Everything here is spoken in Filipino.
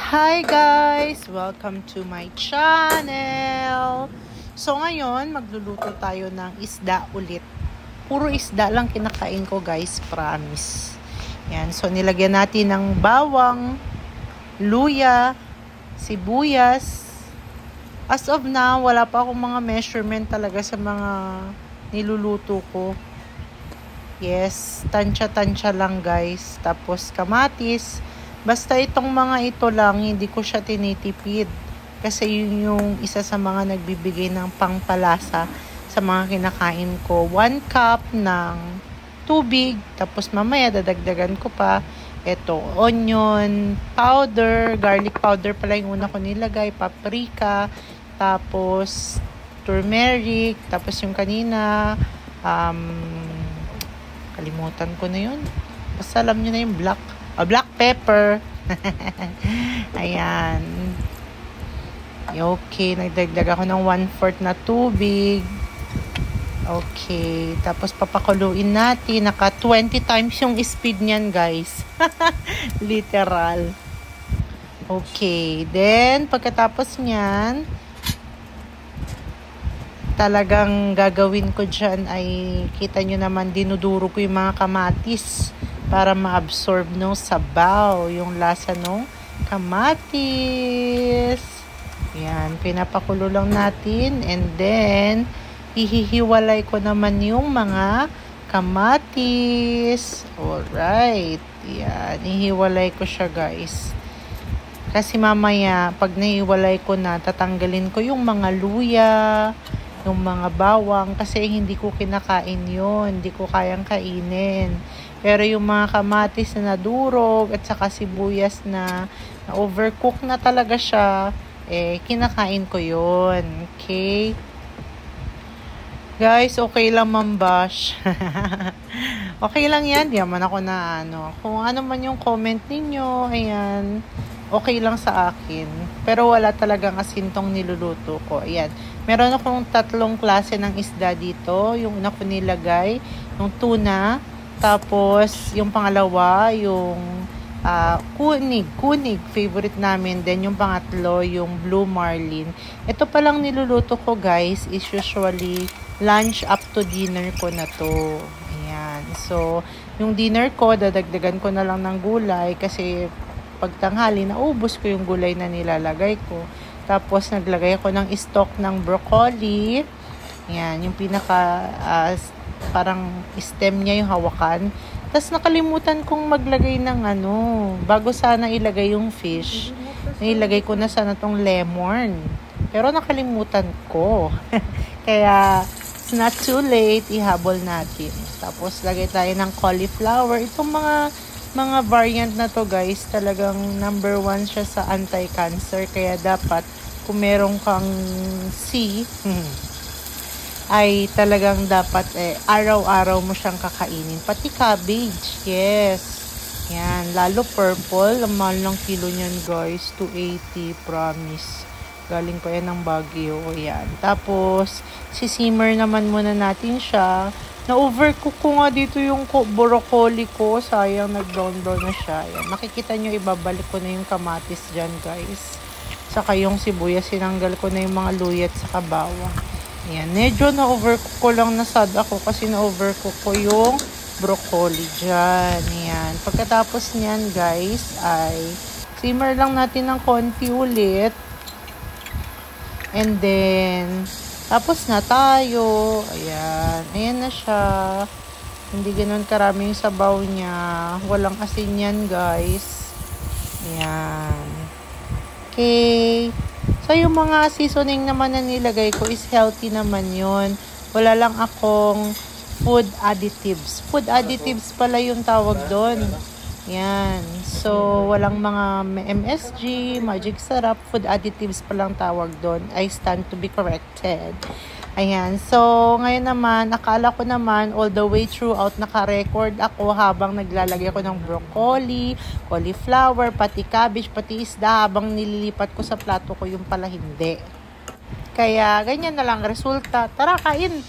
Hi guys! Welcome to my channel! So ngayon, magluluto tayo ng isda ulit. Puro isda lang kinakain ko guys, promise. Yan, so nilagyan natin ng bawang, luya, sibuyas. As of now, wala pa akong mga measurement talaga sa mga niluluto ko. Yes, tansya-tansya lang guys. Tapos kamatis. Basta itong mga ito lang, hindi ko siya tinitipid. Kasi yun yung isa sa mga nagbibigay ng pangpalasa sa mga kinakain ko. 1 cup ng tubig. Tapos mamaya dadagdagan ko pa ito, onion powder, garlic powder pala yung una ko nilagay, paprika, tapos turmeric, tapos yung kanina, kalimutan ko na yun. Basta alam nyo na yung black pepper. Ayan. Okay, nagdagdag ako ng 1/4 na tubig. Okay, tapos papakuluin natin. Naka 20 times yung speed niyan, guys. Literal. Okay, then pagkatapos niyan, talagang gagawin ko dyan ay, kita nyo naman, dinuduro ko yung mga kamatis para ma-absorb ng sabaw, yung lasa ng kamatis. Yan, pinapakulo lang natin, and then hihiwalay ko naman yung mga kamatis. Alright, yan, hihiwalay ko siya guys. Kasi mamaya, pag nahiwalay ko na, tatanggalin ko yung mga luya, yung mga bawang, kasi hindi ko kinakain yun, hindi ko kayang kainin. Pero yung mga kamatis na nadurog at saka sibuyas na overcook na talaga siya, kinakain ko yun. Okay? Guys, okay lang mambash. Okay lang yan. Di naman ako na ano. Kung ano man yung comment ninyo, ayan, okay lang sa akin. Pero wala talagang asin tong niluluto ko. Ayan. Meron akong 3 klase ng isda dito. Yung una ko nilagay, yung tuna. Tapos, yung pangalawa, yung kunig, favorite namin. Then, yung pangatlo, yung blue marlin. Ito palang niluluto ko, guys, is usually lunch up to dinner ko na to. Ayan. So, yung dinner ko, dadagdagan ko na lang ng gulay kasi pagtanghali, naubos ko yung gulay na nilalagay ko. Tapos, naglagay ako ng stock ng broccoli. Ayan, yung pinaka parang stem niya yung hawakan. Tapos nakalimutan kong maglagay ng bago sana ilagay yung fish, nailagay ko na sana tong lemon. Pero nakalimutan ko. Kaya, it's not too late, ihabol natin. Tapos, lagay tayo ng cauliflower. Itong mga variant na to guys, talagang number 1 siya sa anti-cancer. Kaya dapat, kung meron kang C, ay talagang dapat araw-araw mo siyang kakainin. Pati cabbage, yes. Yan, lalo purple. Ang mahal ng kilo niyan guys, 280, promise. Galing pa yan ng Baguio. Yan. Tapos, sisimmer naman muna natin siya. Na-overcook ko nga dito yung broccoli ko. Sayang, nag-brown na siya. Yan. Makikita nyo, ibabalik ko na yung kamatis dyan guys. Saka yung sibuyas, sinanggal ko na yung mga luyat sa bawang. Ayan, medyo na-overcook ko lang, nasad ako kasi na-overcook ko yung broccoli dyan. Ayan, pagkatapos niyan guys ay simmer lang natin ng konti ulit. And then, tapos na tayo. Ayan, ayan na siya. Hindi ganun karami yung sabaw niya. Walang asin yan guys. Ayan. Okay. So, yung mga seasoning naman na nilagay ko is healthy naman yun. Wala lang akong food additives. Food additives pala yung tawag doon. Yan. So, walang mga MSG, magic syrup, food additives palang tawag doon. I stand to be corrected. Ayan. So, ngayon naman, akala ko naman, all the way throughout, naka-record ako habang naglalagay ko ng broccoli, cauliflower, pati cabbage, pati isda, habang nililipat ko sa plato ko, yung pala hindi. Kaya, ganyan na lang resulta. Tara, kain!